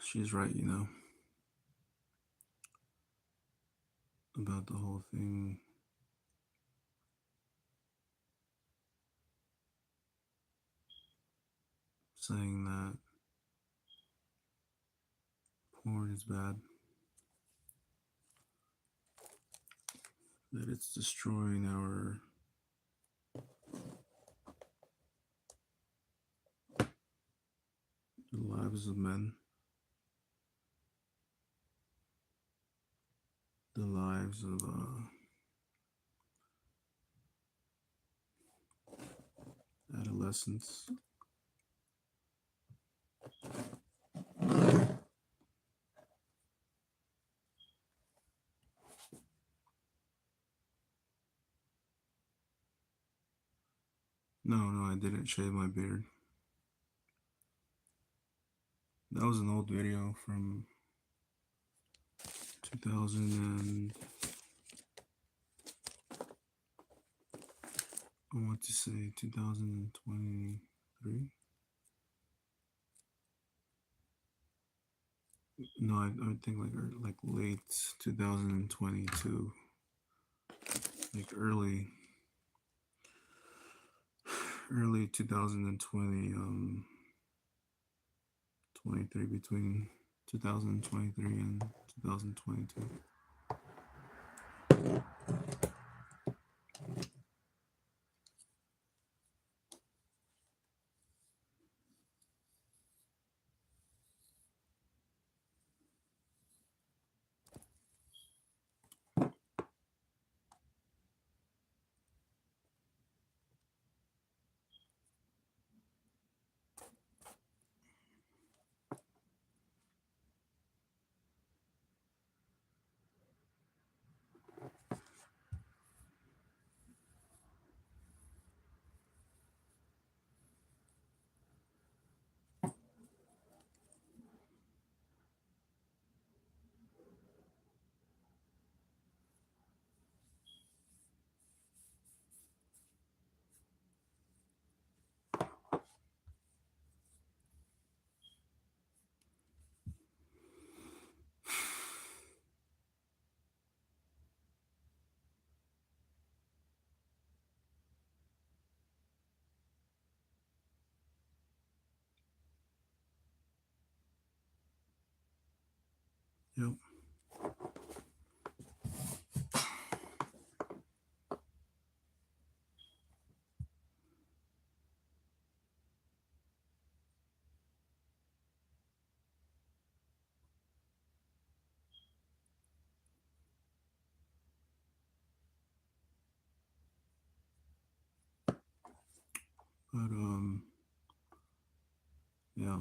She's right, you know, about the whole thing. Saying that porn is bad, that it's destroying the lives of men, the lives of adolescents. No, I didn't shave my beard. That was an old video from 2000 and I want to say 2023. No, I think like late 2022, like early 2020, 23, between 2023 and 2022. Yep. But yeah.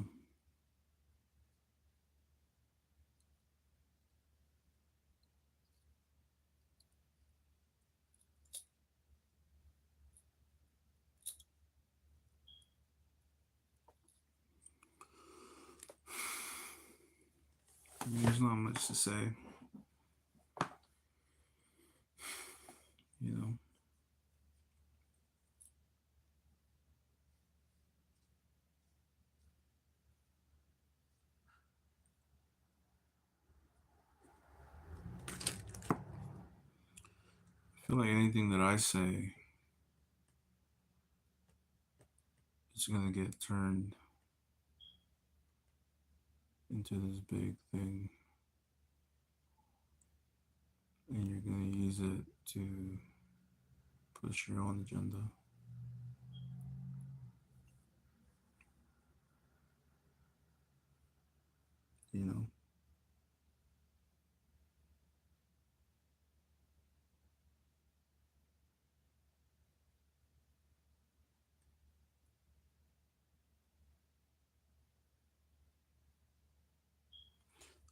not much to say. You know, I feel like anything that I say is gonna get turned into this big thing, and you're gonna use it to push your own agenda. You know,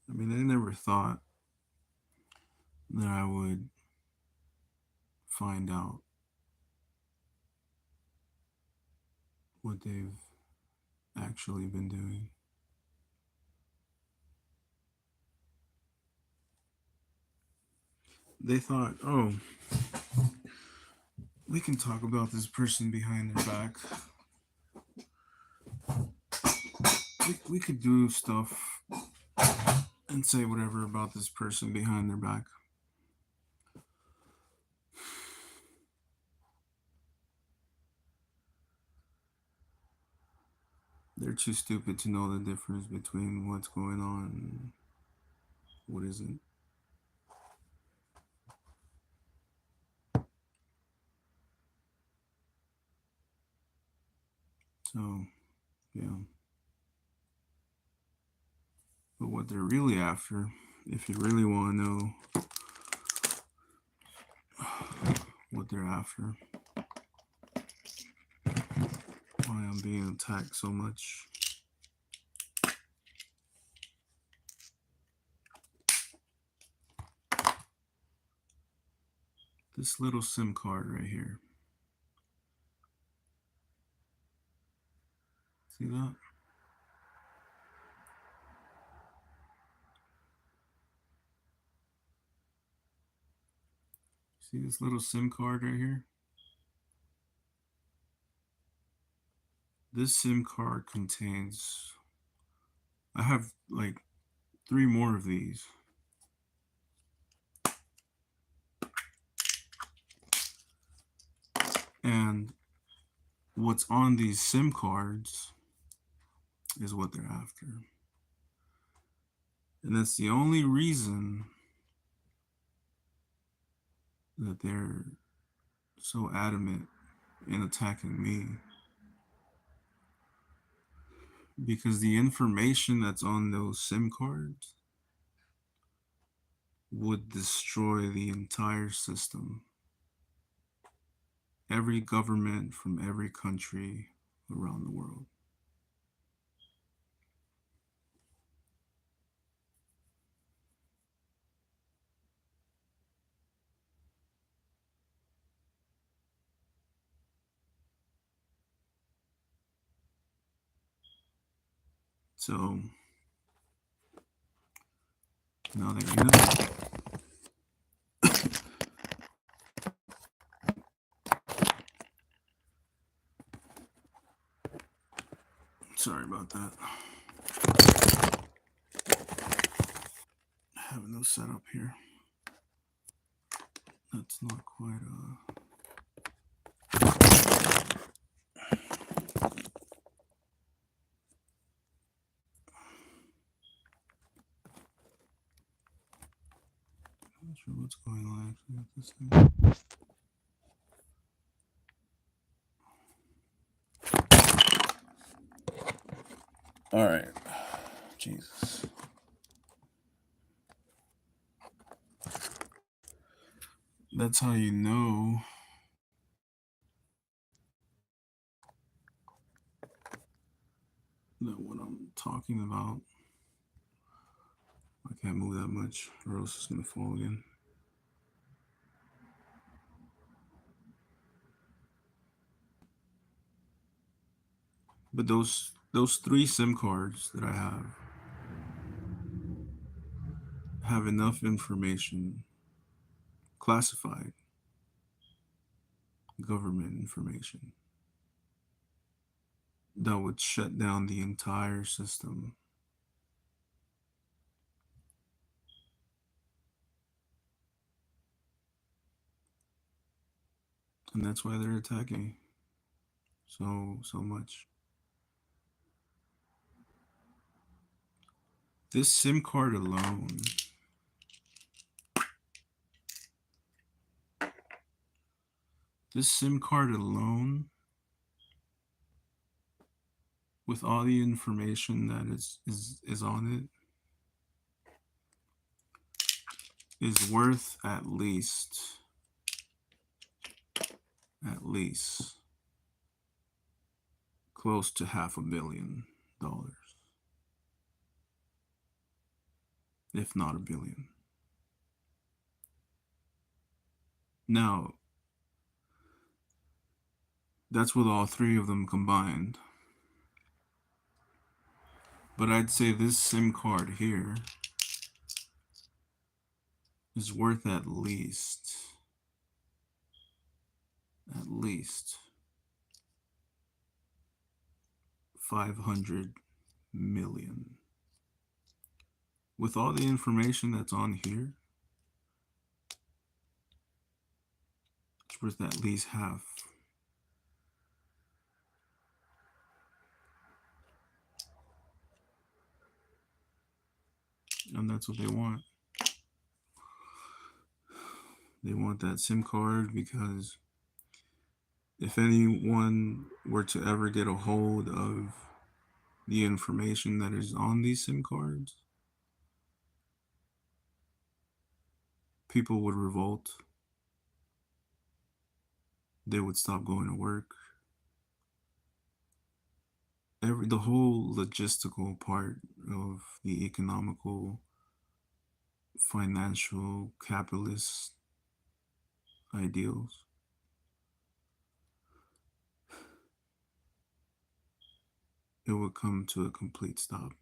I mean, I never thought that I would find out what they've actually been doing. They thought, oh, we can talk about this person behind their back. We could do stuff and say whatever about this person behind their back. They're too stupid to know the difference between what's going on and what isn't. So, yeah. But what they're really after, if you really want to know what they're after, why I'm being attacked so much. This little SIM card right here. See that? See this little SIM card right here? This SIM card contains, I have like 3 more of these. And what's on these SIM cards is what they're after. And that's the only reason that they're so adamant in attacking me. Because the information that's on those SIM cards would destroy the entire system. Every government from every country around the world. So now that you know. Sorry about that. I have no setup here. That's not quite I'm not sure what's going on actually with this thing. All right. Jesus. That's how you know that what I'm talking about, I can't move that much or else it's going to fall again. But those 3 SIM cards that I have, have enough information, classified government information, that would shut down the entire system. And that's why they're attacking so much. This SIM card alone, with all the information that is on it, is worth at least close to $500 million, if not $1 billion. Now, that's with all three of them combined. But I'd say this SIM card here is worth at least 500 million. With all the information that's on here, it's worth at least half. And that's what they want. They want that SIM card because if anyone were to ever get a hold of the information that is on these SIM cards, people would revolt. They would stop going to work. The whole logistical part of the economical, financial, capitalist ideals, it would come to a complete stop.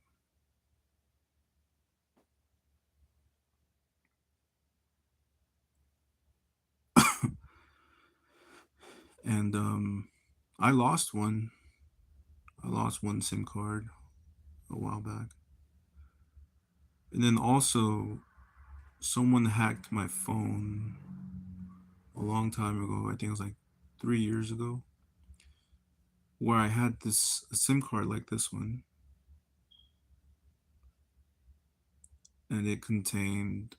And I lost one. I lost one SIM card a while back. And then also, someone hacked my phone a long time ago. I think it was like 3 years ago, where I had this SIM card like this one, and it contained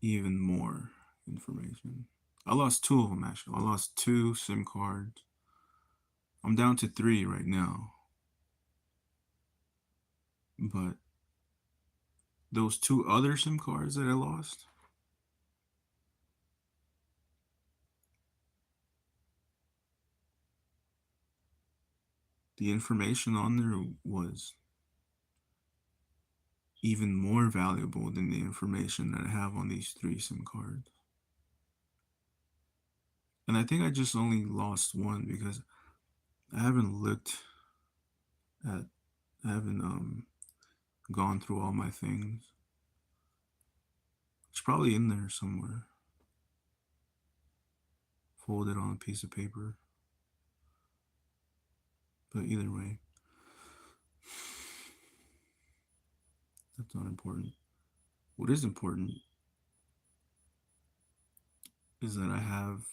even more information. I lost two of them actually. I lost two SIM cards. I'm down to three right now. But those two other SIM cards that I lost, the information on there was even more valuable than the information that I have on these three SIM cards. And I think I just only lost one because I haven't looked at, I haven't gone through all my things. It's probably in there somewhere, folded on a piece of paper. But either way, that's not important. What is important is that I have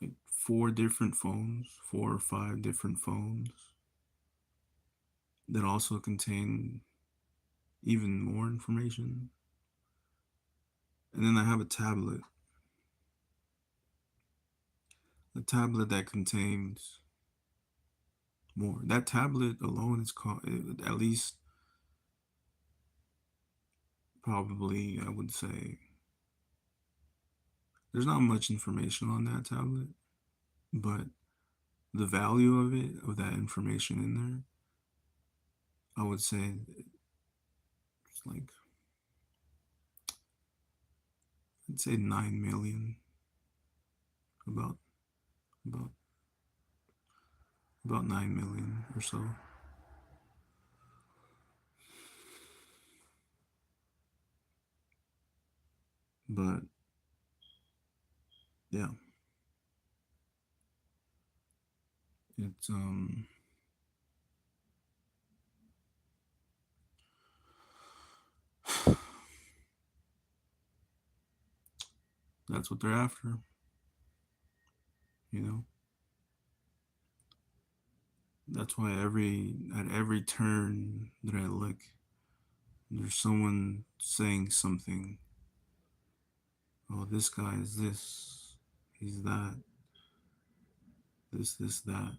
like four or five different phones that also contain even more information. And then I have a tablet that contains more. That tablet alone is called at least probably, I would say, there's not much information on that tablet, but the value of it, of that information in there, I would say it's like, I'd say 9 million, about about about 9 million or so. But yeah, it's that's what they're after, you know. That's why at every turn that I look, there's someone saying something. Oh, this guy is this, he's that, this, that,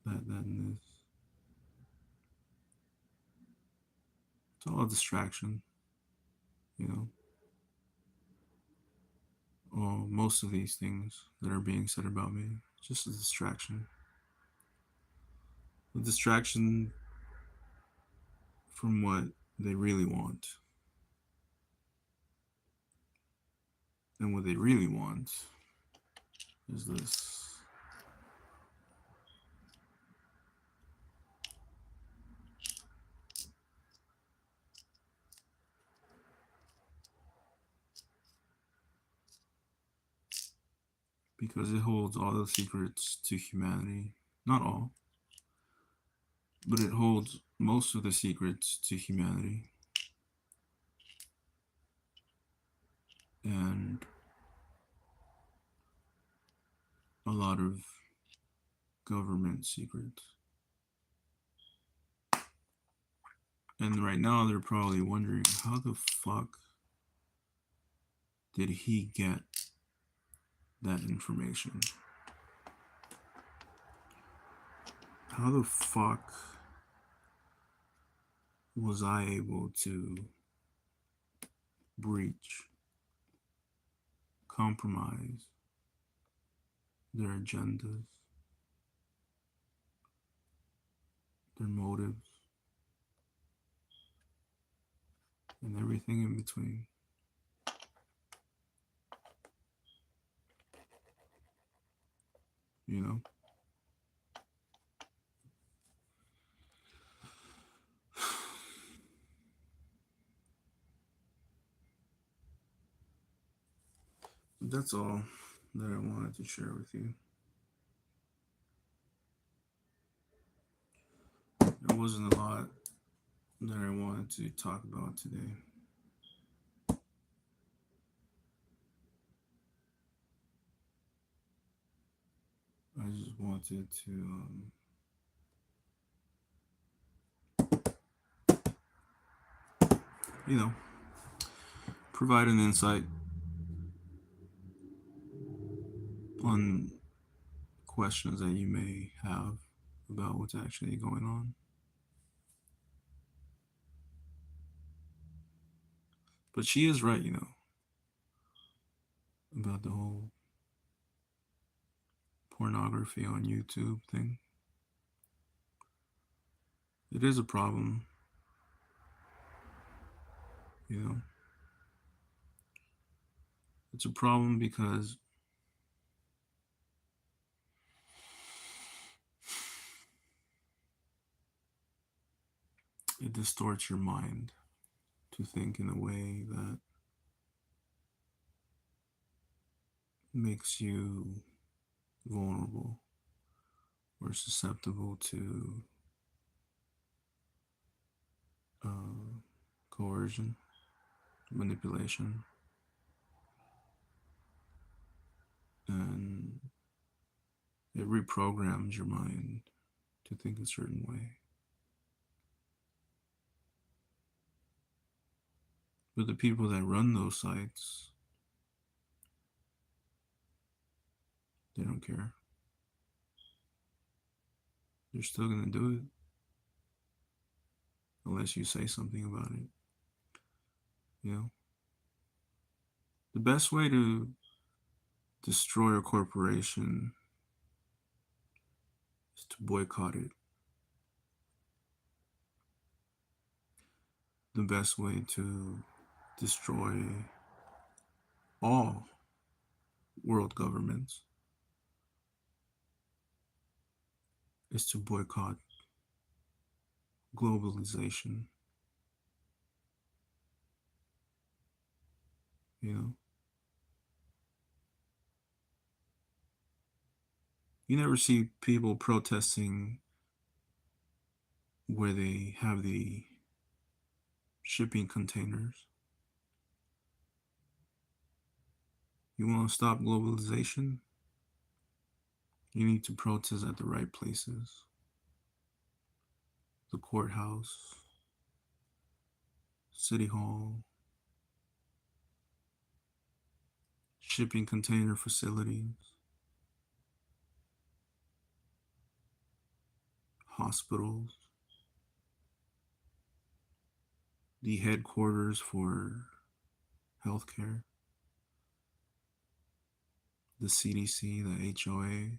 and this. It's all a distraction, you know. Oh, most of these things that are being said about me, just a distraction. A distraction from what they really want. And what they really want is this. Because it holds all the secrets to humanity. Not all, but it holds most of the secrets to humanity. And a lot of government secrets. And right now they're probably wondering how the fuck did he get that information? How the fuck was I able to breach, compromise their agendas, their motives, and everything in between? You know? That's all that I wanted to share with you. There wasn't a lot that I wanted to talk about today. I just wanted to, you know, provide an insight on questions that you may have about what's actually going on. But she is right, you know, about the whole pornography on YouTube thing. It is a problem, you know. It's a problem because it distorts your mind to think in a way that makes you vulnerable or susceptible to uh, coercion, manipulation, and it reprograms your mind to think a certain way. But the people that run those sites, they don't care. They're still going to do it unless you say something about it. You know, the best way to destroy a corporation is to boycott it. The best way to destroy all world governments is to boycott globalization. You know, You never see people protesting where they have the shipping containers. You want to stop globalization? You need to protest at the right places. The courthouse, city hall, shipping container facilities, hospitals, the headquarters for healthcare, the CDC, the HOA.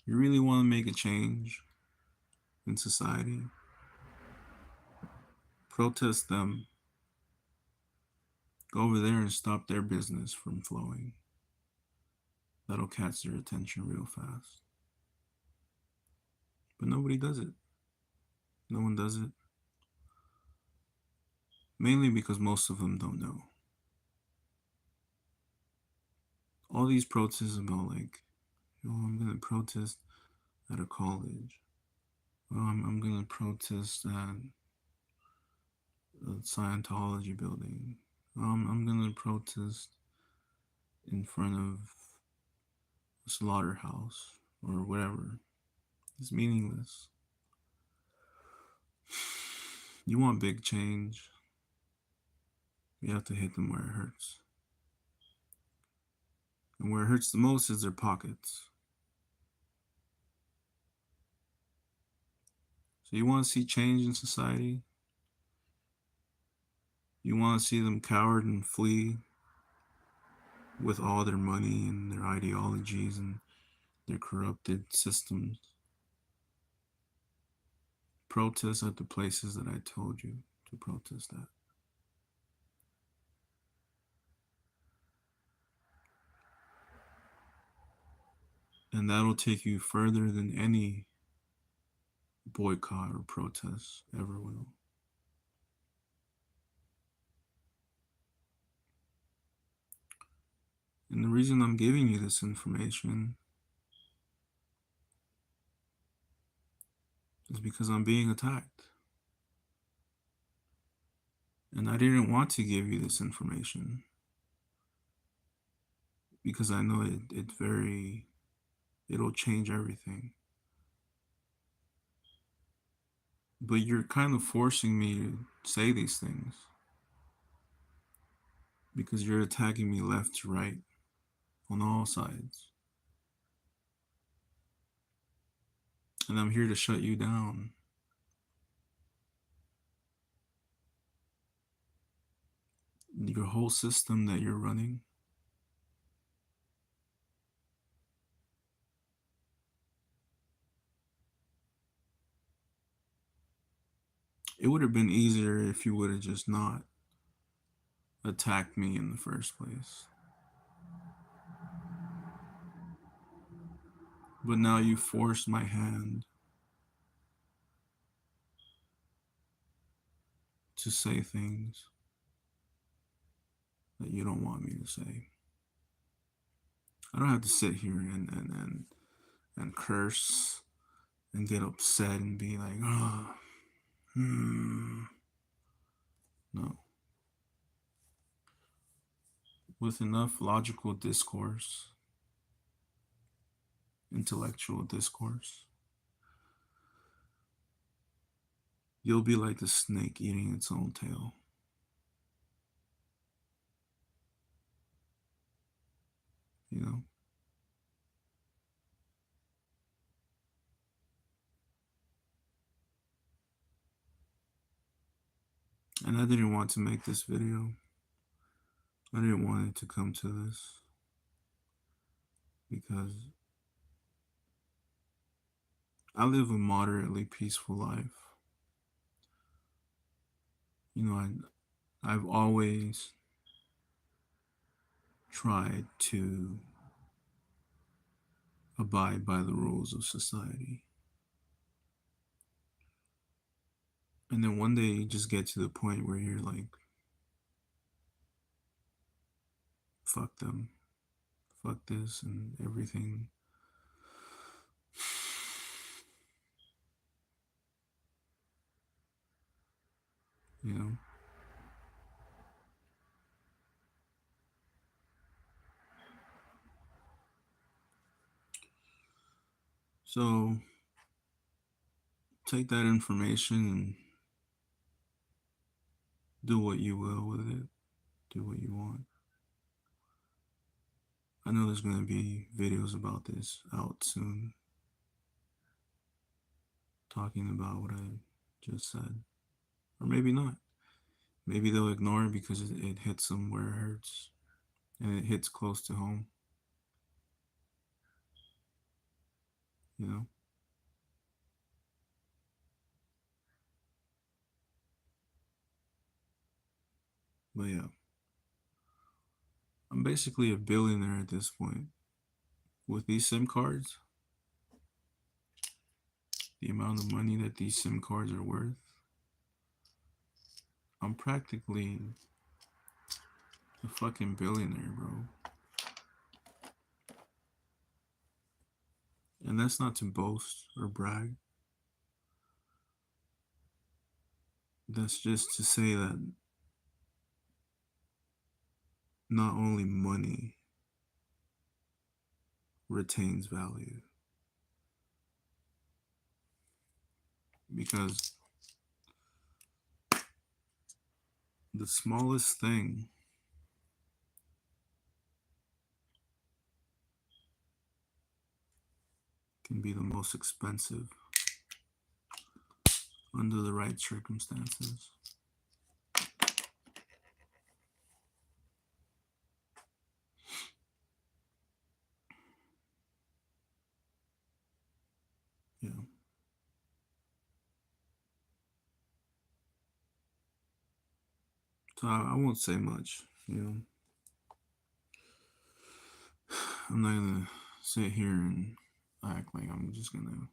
You really want to make a change in society? Protest them. Go over there and stop their business from flowing. That'll catch their attention real fast. But nobody does it. No one does it. Mainly because most of them don't know. All these protests about like, oh, I'm gonna protest at a college. Oh, I'm gonna protest at a Scientology building. I'm gonna protest in front of a slaughterhouse or whatever. It's meaningless. You want big change, you have to hit them where it hurts. And where it hurts the most is their pockets. So you want to see change in society? You want to see them coward and flee with all their money and their ideologies and their corrupted systems? Protest at the places that I told you to protest at. And that'll take you further than any boycott or protest ever will. And the reason I'm giving you this information is because I'm being attacked. And I didn't want to give you this information because I know it'll change everything. But you're kind of forcing me to say these things because you're attacking me left to right on all sides. And I'm here to shut you down. Your whole system that you're running, it would have been easier if you would have just not attacked me in the first place. But now you forced my hand to say things that you don't want me to say. I don't have to sit here and curse and get upset and be like, oh, no. With enough logical discourse, intellectual discourse, you'll be like the snake eating its own tail. You know? And I didn't want to make this video. I didn't want it to come to this because I live a moderately peaceful life. You know, I've always tried to abide by the rules of society. And then one day you just get to the point where you're like, fuck them, fuck this and everything. you know. So take that information and do what you will with it. Do what you want. I know there's going to be videos about this out soon, talking about what I just said. Or maybe not. Maybe they'll ignore it because it hits them where it hurts and it hits close to home, you know? But yeah, I'm basically a billionaire at this point. With these SIM cards, the amount of money that these SIM cards are worth, I'm practically a fucking billionaire, bro. And that's not to boast or brag. That's just to say that not only money retains value, because the smallest thing can be the most expensive under the right circumstances. Yeah. So I won't say much, you know. I'm not gonna sit here and act like I'm just gonna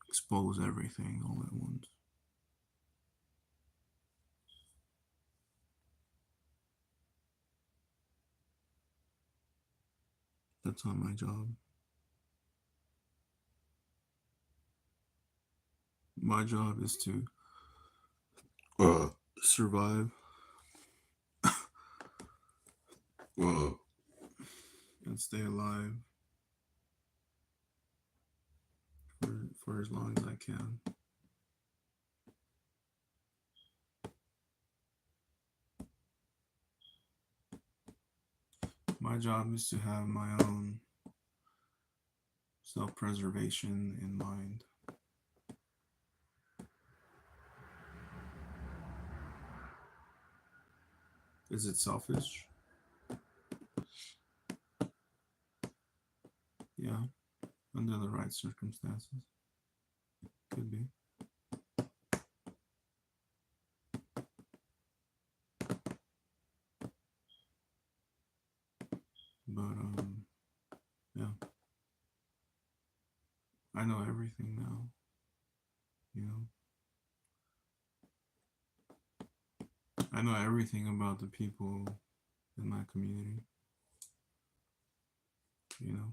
expose everything all at once. That's not my job. My job is to uh, survive uh, and stay alive for as long as I can. My job is to have my own self-preservation in mind. Is it selfish? Yeah, under the right circumstances. Could be. But yeah. I know everything now, you know. I know everything about the people in my community, you know.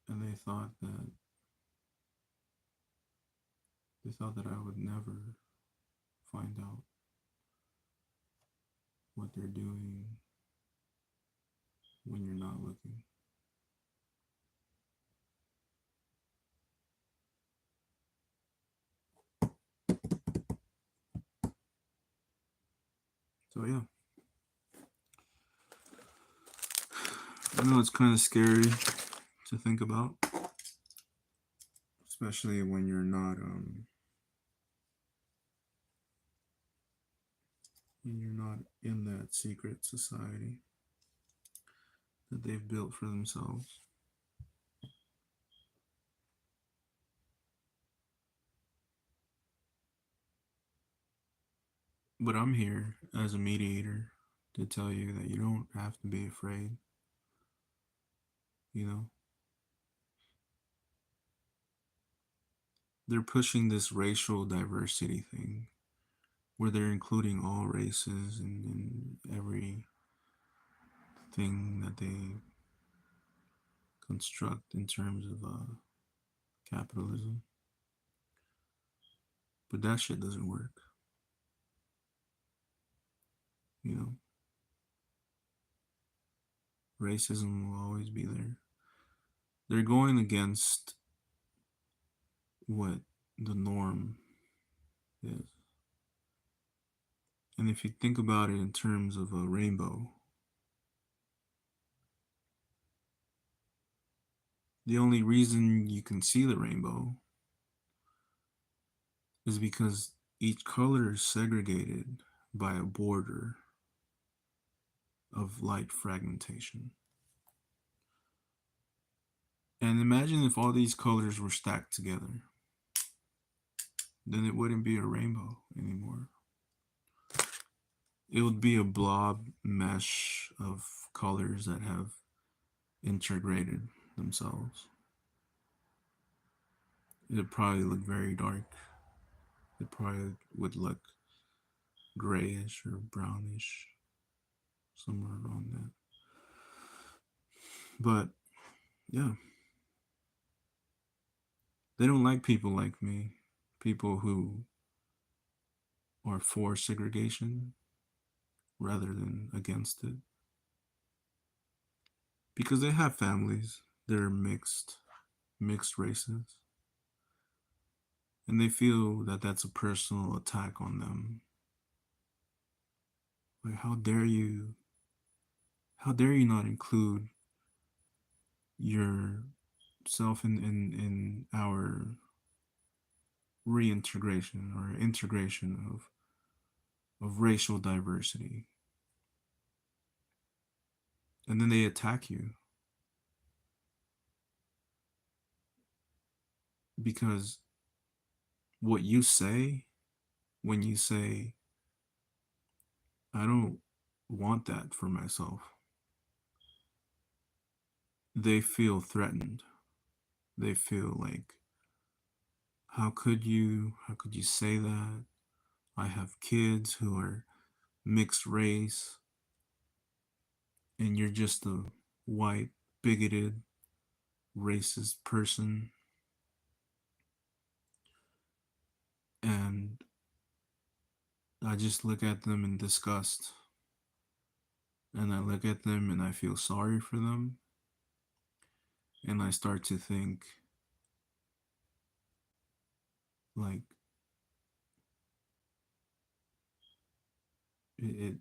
And they thought that I would never find out what they're doing when you're not looking. So yeah. I know it's kind of scary to think about, especially when you're not in that secret society that they've built for themselves. But I'm here as a mediator to tell you that you don't have to be afraid, you know. They're pushing this racial diversity thing where they're including all races and everything that they construct in terms of capitalism. But that shit doesn't work. You know, racism will always be there. They're going against what the norm is. And if you think about it in terms of a rainbow, the only reason you can see the rainbow is because each color is segregated by a border of light fragmentation. And imagine if all these colors were stacked together, then it wouldn't be a rainbow anymore. It would be a blob mesh of colors that have integrated themselves. It'd probably look very dark. It probably would look grayish or brownish, somewhere around that. But yeah, they don't like people like me, people who are for segregation rather than against it, because they have families that are mixed races, and they feel that that's a personal attack on them. Like, how dare you not include yourself in our reintegration or integration of racial diversity. And then they attack you because what you say when you say, I don't want that for myself, they feel threatened. They feel like, how could you say that? I have kids who are mixed race, and you're just a white, bigoted, racist person. And I just look at them in disgust. And I look at them and I feel sorry for them. And I start to think, like, it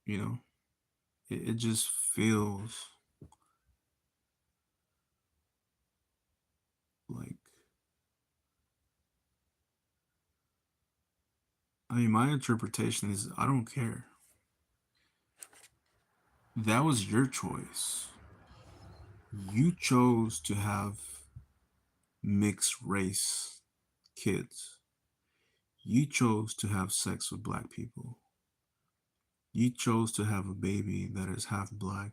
you know, it just feels like, I mean, my interpretation is I don't care. That was your choice. You chose to have mixed race kids. You chose to have sex with black people. You chose to have a baby that is half black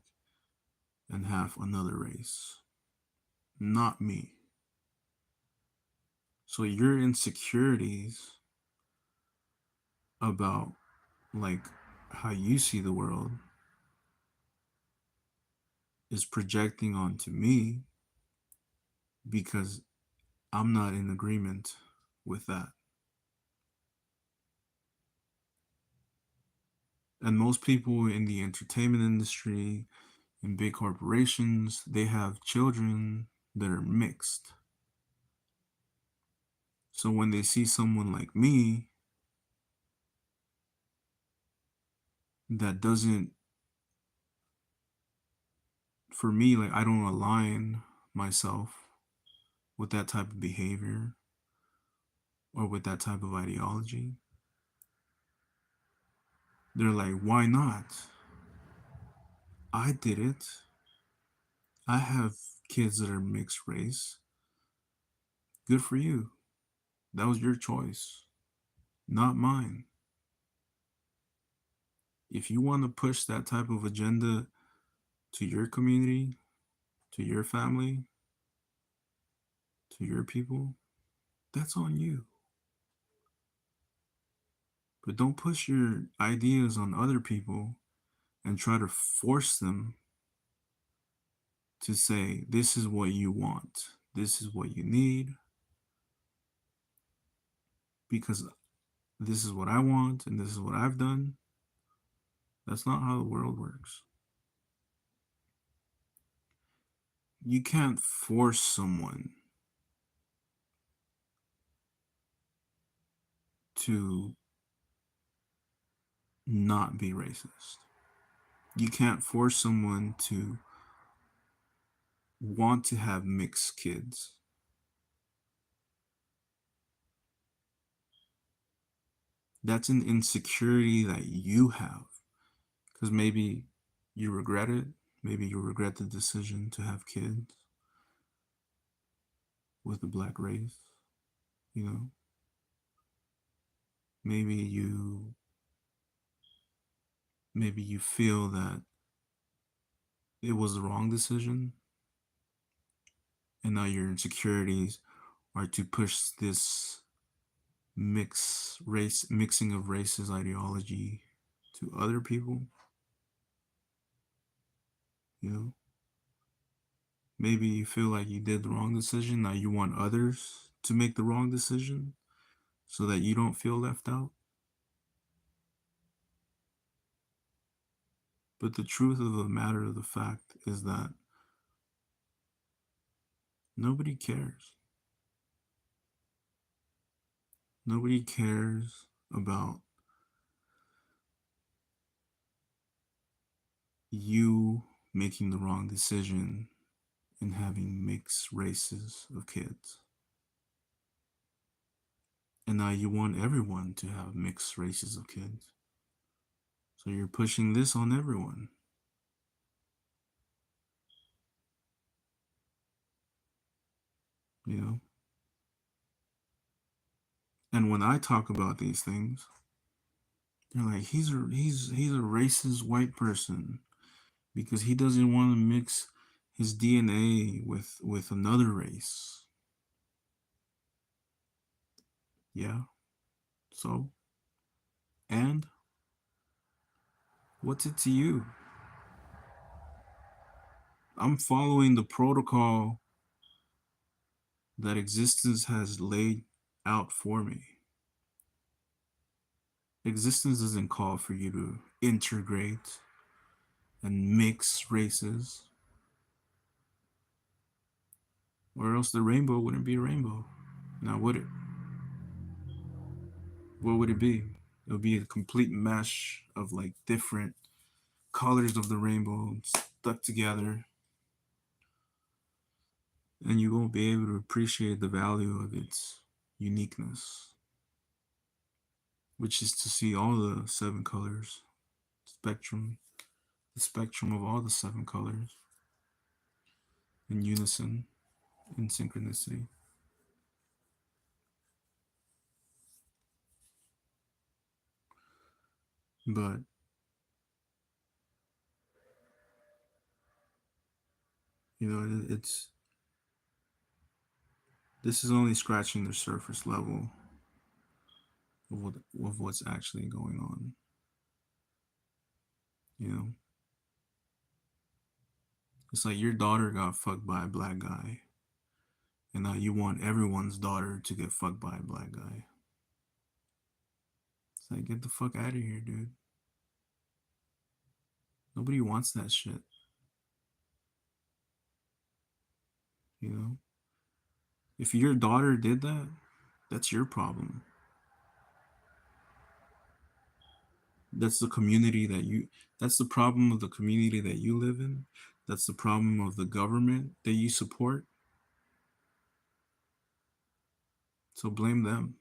and half another race. Not me. So your insecurities about, like, how you see the world is projecting onto me because I'm not in agreement with that. And most people in the entertainment industry, in big corporations, they have children that are mixed. So when they see someone like me that doesn't, for me, like, I don't align myself with that type of behavior or with that type of ideology, they're like, why not? I did it. I have kids that are mixed race. Good for you. That was your choice, not mine. If you want to push that type of agenda to your community, to your family, to your people, that's on you. But don't push your ideas on other people and try to force them to say, this is what you want, this is what you need, because this is what I want and this is what I've done. That's not how the world works. You can't force someone to not be racist. You can't force someone to want to have mixed kids. That's an insecurity that you have because maybe you regret it. Maybe you regret the decision to have kids with the black race. You know, maybe you maybe you feel that it was the wrong decision, and now your insecurities are to push this mixing of races ideology to other people. You know, maybe you feel like you did the wrong decision. Now you want others to make the wrong decision so that you don't feel left out. But the truth of the matter of the fact is that nobody cares. Nobody cares about you making the wrong decision and having mixed races of kids. And now you want everyone to have mixed races of kids. So you're pushing this on everyone, you know? And when I talk about these things, they're like, he's a racist white person because he doesn't want to mix his DNA with another race. Yeah. So, and what's it to you? I'm following the protocol that existence has laid out for me. Existence doesn't call for you to integrate and mix races, or else the rainbow wouldn't be a rainbow. Now, would it? What would it be? It would be a complete mesh of like different colors of the rainbow stuck together, and you won't be able to appreciate the value of its uniqueness, which is to see all the seven colors, spectrum, the spectrum of all the seven colors in unison, in synchronicity. But, you know, it's this is only scratching the surface level of what's actually going on. You know, it's like your daughter got fucked by a black guy, and now you want everyone's daughter to get fucked by a black guy. It's like, get the fuck out of here, dude. Nobody wants that shit. You know, if your daughter did that, that's your problem. That's the community that you. That's the problem of the community that you live in. That's the problem of the government that you support. So blame them.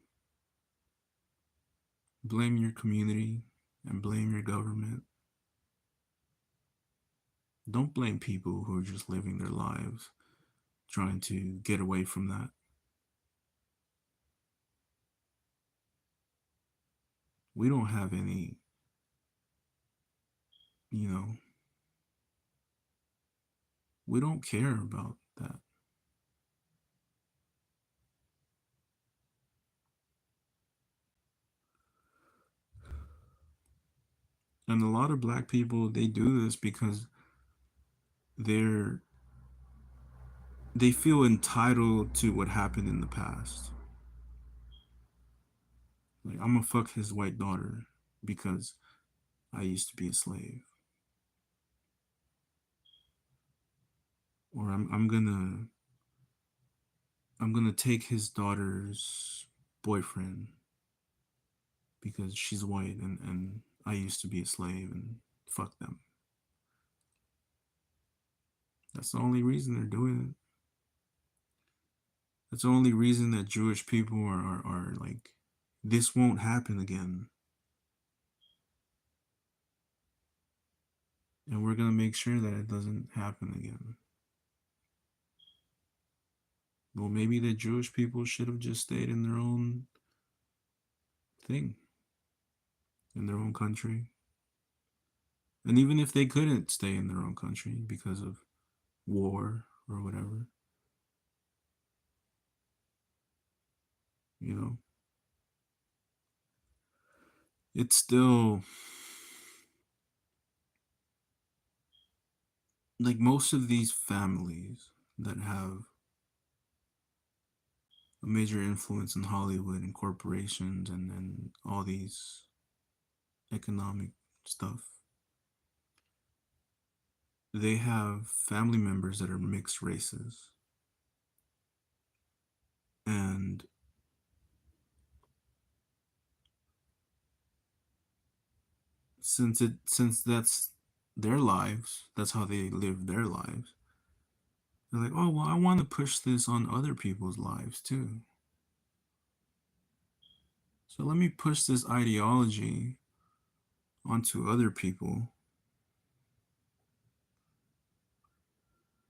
Blame your community and blame your government. Don't blame people who are just living their lives trying to get away from that. We don't have any, you know, we don't care about that. And a lot of black people, they do this because they're they feel entitled to what happened in the past. Like, I'm gonna fuck his white daughter because I used to be a slave, or I'm gonna take his daughter's boyfriend because she's white and I used to be a slave and fuck them. That's the only reason they're doing it. That's the only reason that Jewish people are like, this won't happen again. And we're gonna make sure that it doesn't happen again. Well, maybe the Jewish people should have just stayed in their own thing, in their own country. And even if they couldn't stay in their own country because of war or whatever, you know, it's still like most of these families that have a major influence in Hollywood and corporations and all these economic stuff, they have family members that are mixed races. And since that's their lives, that's how they live their lives. They're like, oh well, I want to push this on other people's lives too. So let me push this ideology onto other people,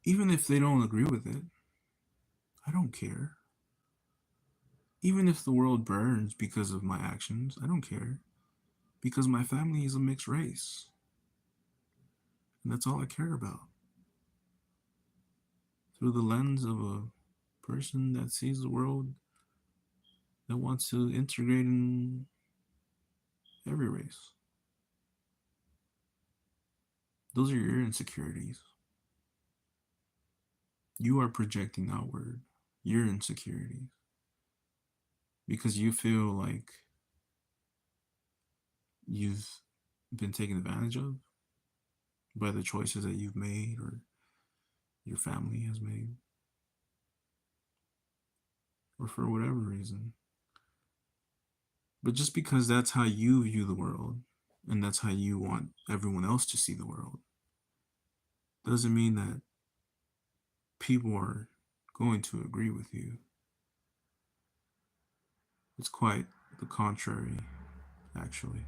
even if they don't agree with it. I don't care. Even if the world burns because of my actions, I don't care. Because my family is a mixed race. And that's all I care about. Through the lens of a person that sees the world, that wants to integrate in every race. Those are your insecurities. You are projecting outward your insecurities because you feel like you've been taken advantage of by the choices that you've made or your family has made, or for whatever reason. But just because that's how you view the world and that's how you want everyone else to see the world doesn't mean that people are going to agree with you. It's quite the contrary, actually.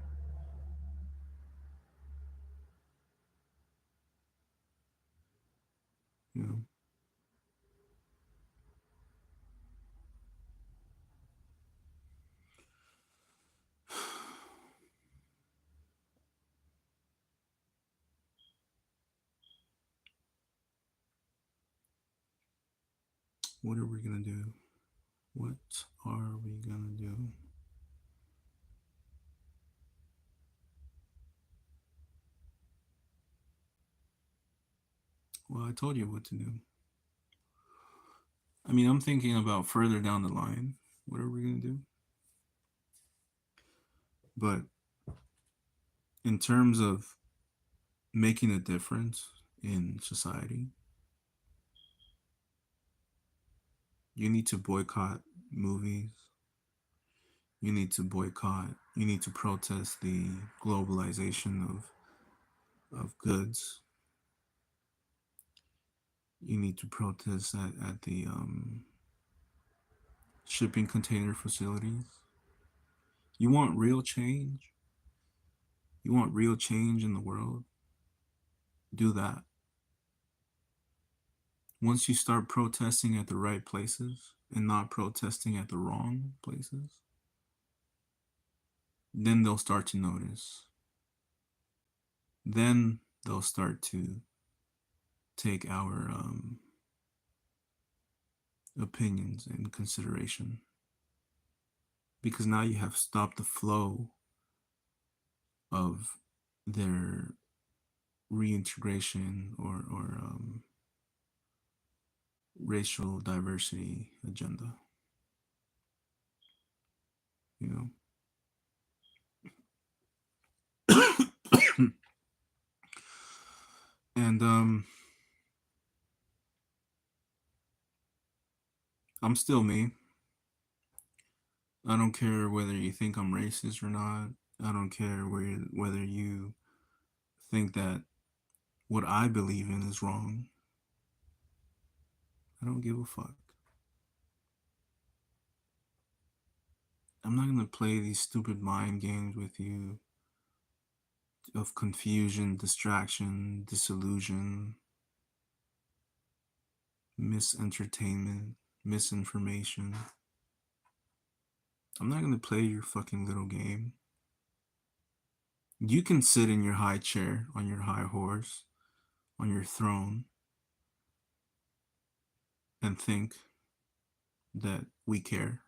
You know, what are we gonna do? What are we gonna do? Well, I told you what to do. I mean, I'm thinking about further down the line. What are we gonna do? But in terms of making a difference in society, you need to boycott movies. You need to protest the globalization of goods. You need to protest at the shipping container facilities. You want real change? You want real change in the world? Do that. Once you start protesting at the right places and not protesting at the wrong places, then they'll start to notice. Then they'll start to take our opinions in consideration. Because now you have stopped the flow of their reintegration or racial diversity agenda, you know. And I'm still me. I don't care whether you think I'm racist or not. I don't care whether you think that what I believe in is wrong. I don't give a fuck. I'm not gonna play these stupid mind games with you of confusion, distraction, disillusion, misentertainment, misinformation. I'm not gonna play your fucking little game. You can sit in your high chair, on your high horse, on your throne, and think that we care,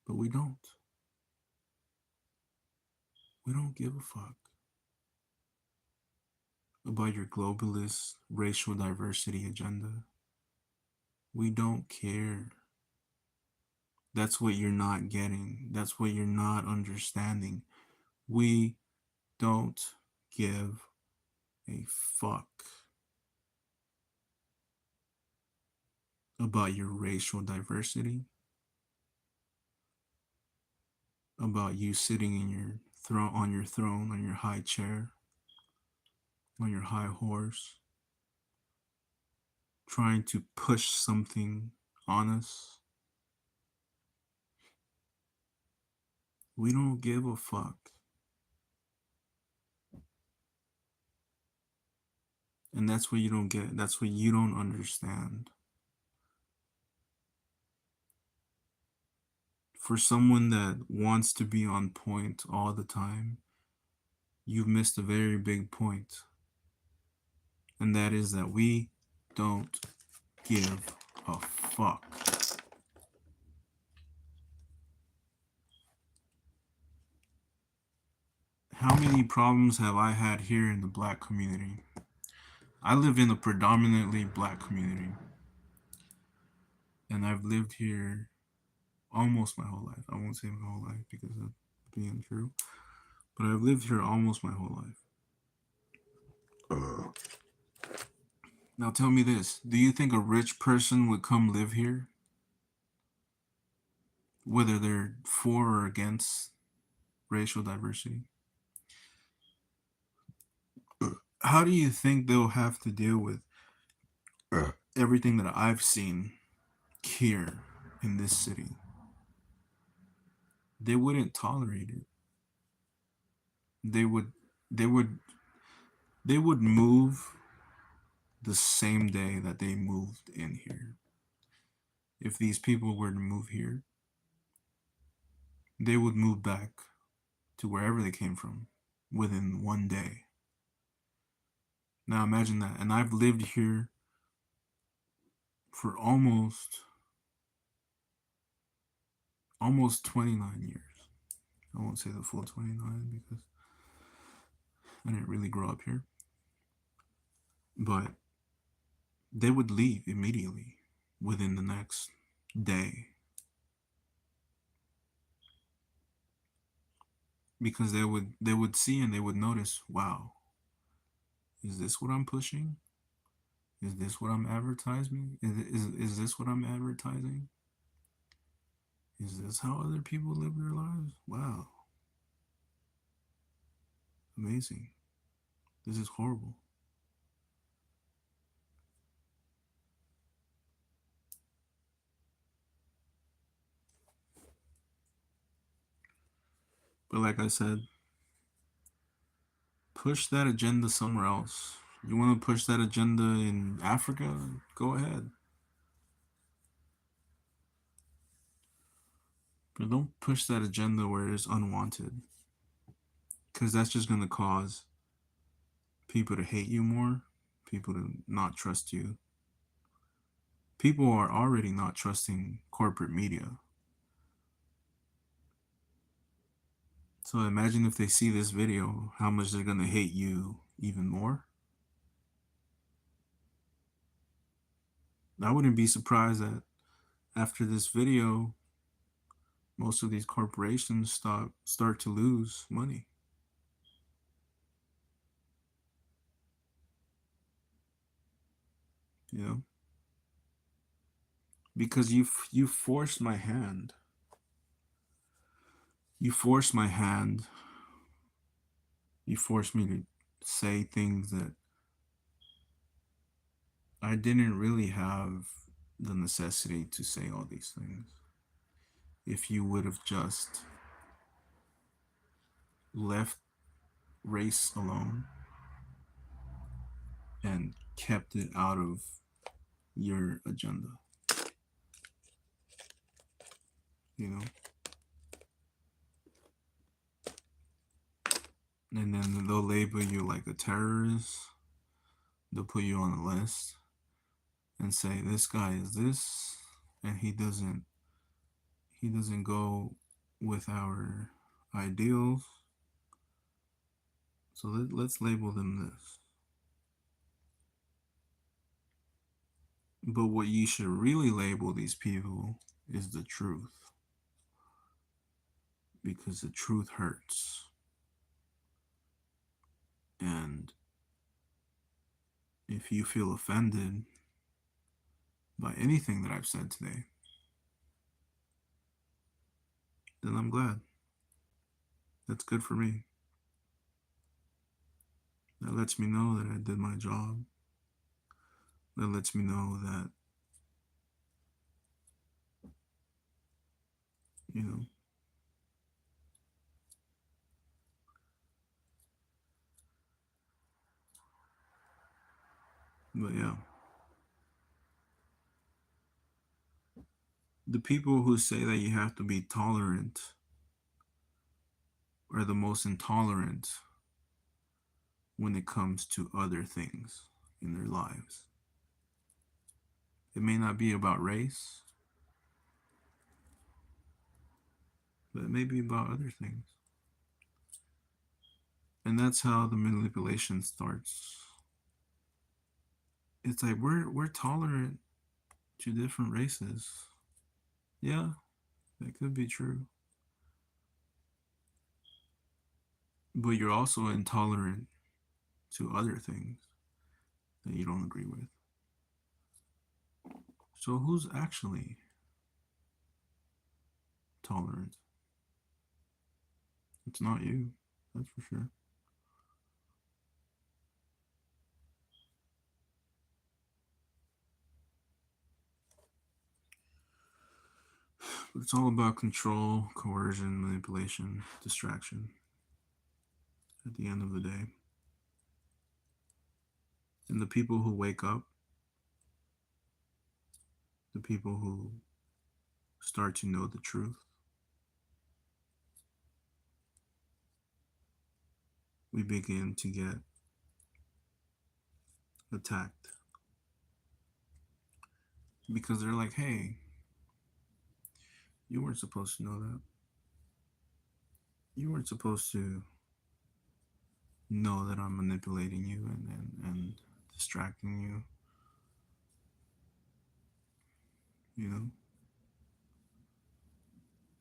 but we don't. We don't give a fuck about your globalist racial diversity agenda. We don't care. That's what you're not getting. That's what you're not understanding. We don't give a fuck about your racial diversity, about you sitting in your throne, on your high chair, on your high horse, trying to push something on us. We don't give a fuck. And that's what you don't get. That's what you don't understand. For someone that wants to be on point all the time, you've missed a very big point. And that is that we don't give a fuck. How many problems have I had here in the black community? I live in a predominantly black community. And I've lived here almost my whole life. I won't say my whole life because of being true. But I've lived here almost my whole life. Now tell me this. Do you think a rich person would come live here? Whether they're for or against racial diversity? How do you think they'll have to deal with everything that I've seen here in this city? They wouldn't tolerate it. They would they would they would move the same day that they moved in here. If these people were to move here, they would move back to wherever they came from within one day. Now imagine that. And I've lived here for almost 29 years. I won't say the full 29 because I didn't really grow up here. But they would leave immediately within the next day because they would see and they would notice, wow, is this what I'm pushing? Is this what I'm advertising? Is this what I'm advertising? Is this how other people live their lives? Wow. Amazing. This is horrible. But like I said, push that agenda somewhere else. You want to push that agenda in Africa? Go ahead. But don't push that agenda where it's unwanted. Because that's just going to cause people to hate you more, people to not trust you. People are already not trusting corporate media. So imagine if they see this video, how much they're going to hate you even more. I wouldn't be surprised that after this video, most of these corporations start to lose money. You know, because you forced my hand. You forced my hand. You forced me to say things that I didn't really have the necessity to say all these things. If you would have just left race alone and kept it out of your agenda, you know? And then they'll label you like a terrorist. They'll put you on a list and say this guy is this, and he doesn't go with our ideals. So let's label them this. But what you should really label these people is the truth, because the truth hurts. And if you feel offended by anything that I've said today, then I'm glad. That's good for me. That lets me know that I did my job. That lets me know that, you know, but yeah. The people who say that you have to be tolerant are the most intolerant when it comes to other things in their lives. It may not be about race, but it may be about other things. And that's how the manipulation starts. It's like we're tolerant to different races. Yeah, that could be true. But you're also intolerant to other things that you don't agree with. So who's actually tolerant? It's not you, that's for sure. But it's all about control, coercion, manipulation, distraction at the end of the day. And the people who wake up, the people who start to know the truth, we begin to get attacked. Because they're like, hey, you weren't supposed to know that. You weren't supposed to know that I'm manipulating you and distracting you, you know?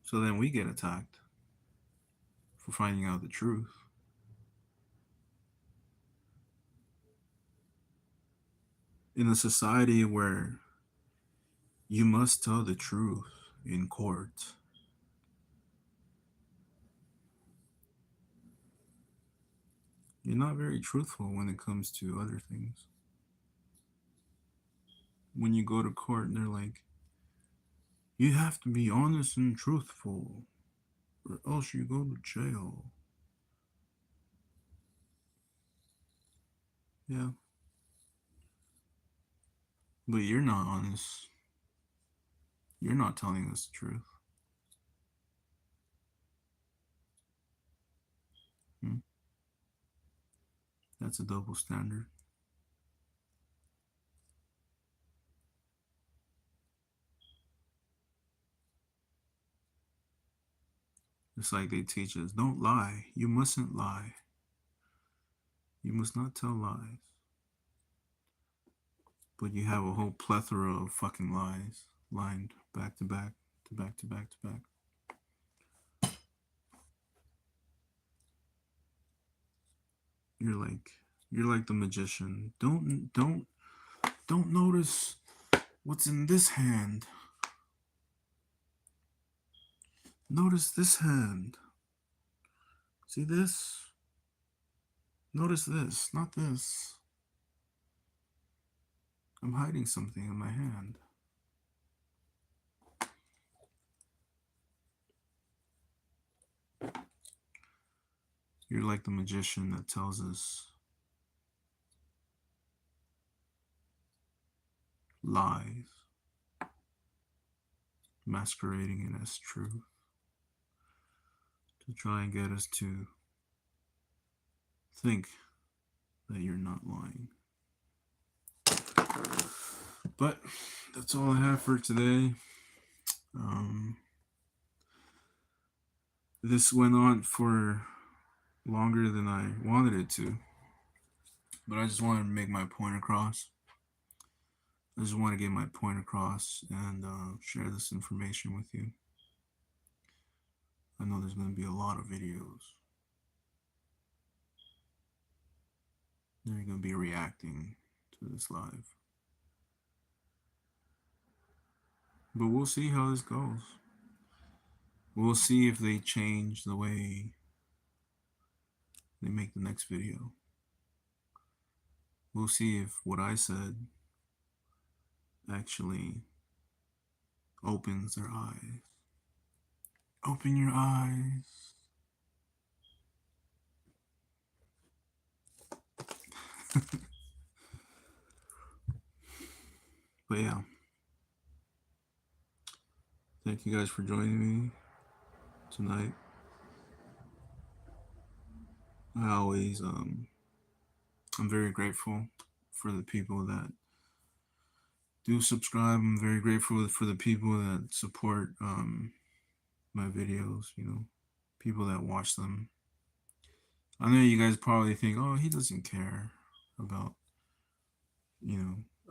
So then we get attacked for finding out the truth. In a society where you must tell the truth in court, you're not very truthful when it comes to other things. When you go to court, they're like, you have to be honest and truthful, or else you go to jail. Yeah. But you're not honest. You're not telling us the truth. Hmm? That's a double standard. It's like they teach us, don't lie. You mustn't lie. You must not tell lies. but you have a whole plethora of fucking lies lined back to back to back to back to back. You're like the magician. Don't notice what's in this hand. Notice this hand. See this? Notice this, not this. I'm hiding something in my hand. You're like the magician that tells us lies, masquerading it as truth to try and get us to think that you're not lying. But that's all I have for today. This went on for longer than I wanted it to, but I just wanted to make my point across. I just want to get my point across and share this information with you. I know there's going to be a lot of videos. They're going to be reacting to this live. But we'll see how this goes. We'll see if they change the way they make the next video. We'll see if what I said actually opens their eyes. Open your eyes. But yeah. Thank you guys for joining me tonight. I'm very grateful for the people that do subscribe. I'm very grateful for the people that support my videos, people that watch them. I know you guys probably think, oh, he doesn't care about,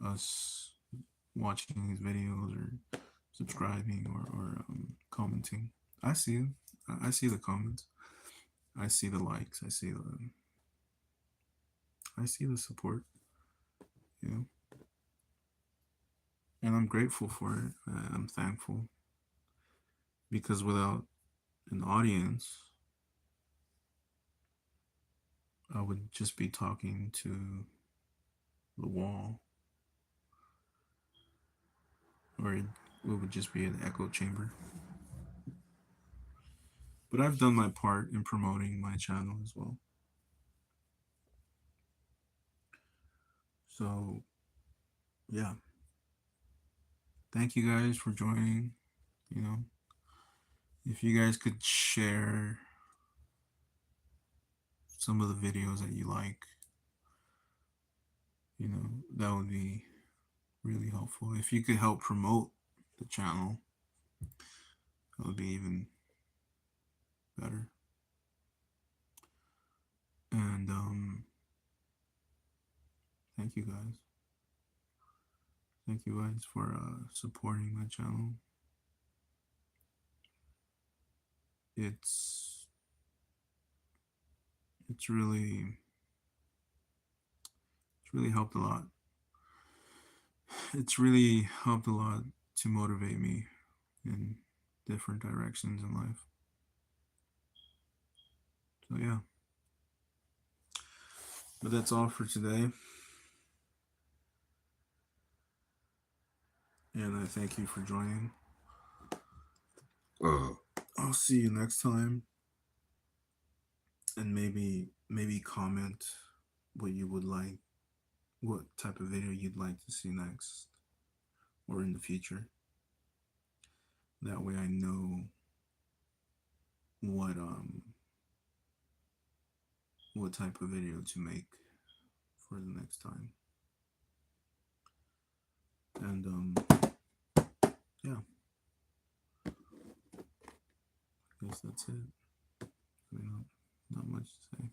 us watching his videos or subscribing or commenting. I see them. I see the comments. I see the likes. I see the support. And I'm grateful for it. I'm thankful because without an audience, I would just be talking to the wall, or it would just be an echo chamber. But I've done my part in promoting my channel as well. So, yeah. Thank you guys for joining. If you guys could share some of the videos that you like, that would be really helpful. If you could help promote the channel, that would be even better. And thank you guys. Thank you guys for supporting my channel. It's really helped a lot. It's really helped a lot to motivate me in different directions in life. So yeah. But that's all for today. And I thank you for joining. I'll see you next time. And maybe comment what you would like, what type of video you'd like to see next or in the future. That way I know what type of video to make for the next time. And yeah. I guess that's it. Not much to say.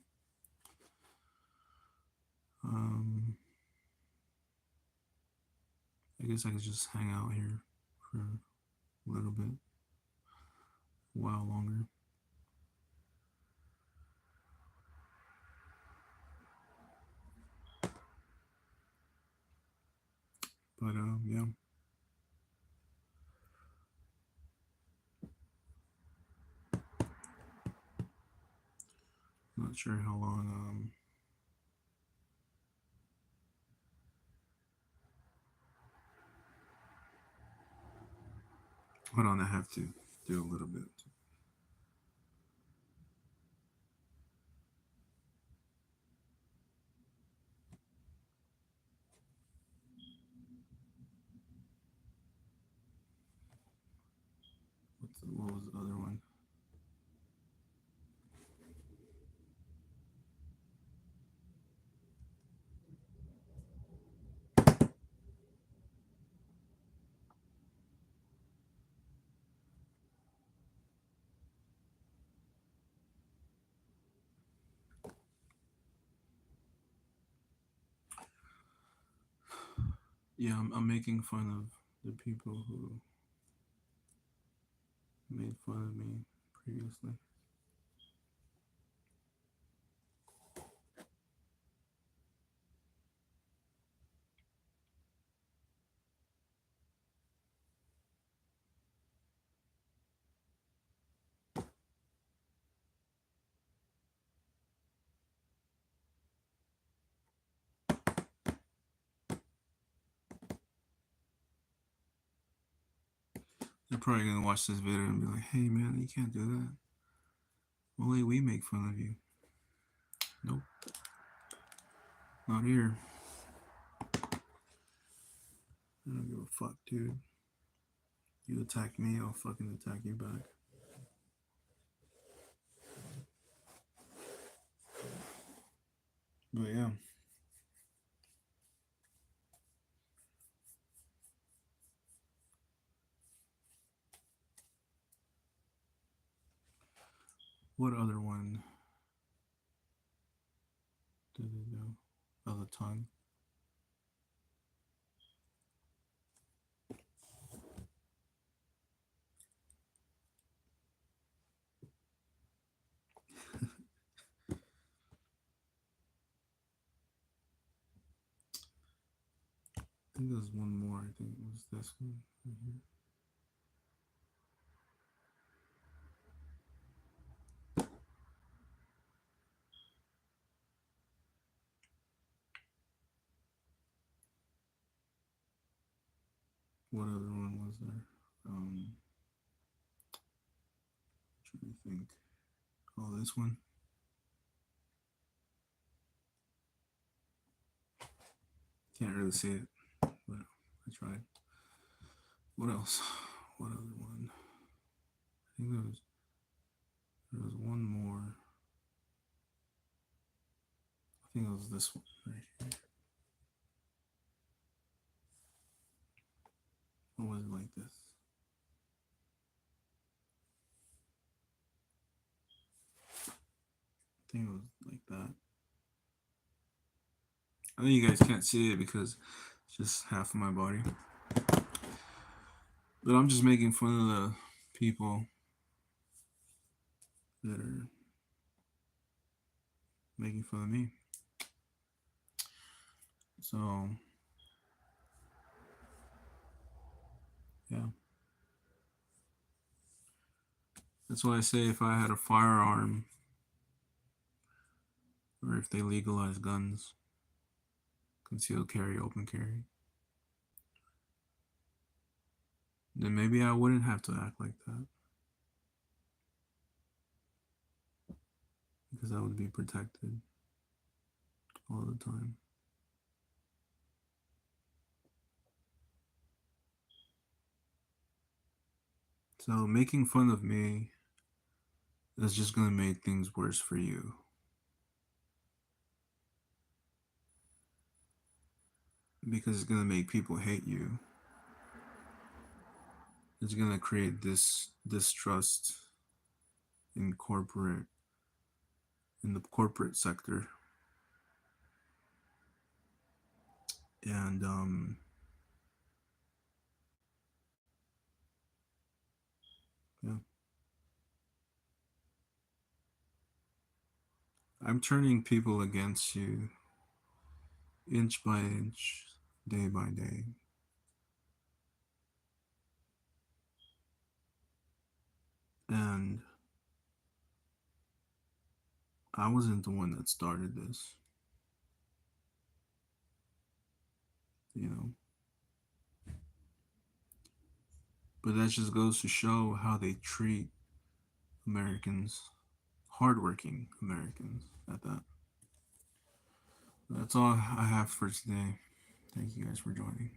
guess I could just hang out here for a little bit, a while longer. But yeah. Not sure how long. Hold on, I have to do a little bit. What was the other one? Yeah, I'm making fun of the people who made fun of me previously. They're probably gonna watch this video and be like, "Hey, man, you can't do that. Only we make fun of you." Nope, not here. I don't give a fuck, dude. You attack me, I'll fucking attack you back. But yeah. What other one did it do? Oh, the tongue. I think there's one more. I think it was this one right here. What other one was there? Trying to think. Oh, this one. Can't really see it, but I tried. What else? What other one? I think there was one more. I think it was this one right here. Or was it like this? I think it was like that. I know you guys can't see it because it's just half of my body. But I'm just making fun of the people that are making fun of me. So, yeah. That's why I say if I had a firearm or if they legalize guns, concealed carry, open carry, then maybe I wouldn't have to act like that. Because I would be protected all the time. So making fun of me is just going to make things worse for you. Because it's going to make people hate you. It's going to create this distrust in the corporate sector. And I'm turning people against you inch by inch, day by day. And I wasn't the one that started this, you know. But that just goes to show how they treat Americans, hardworking Americans at that. That's all I have for today. Thank you guys for joining.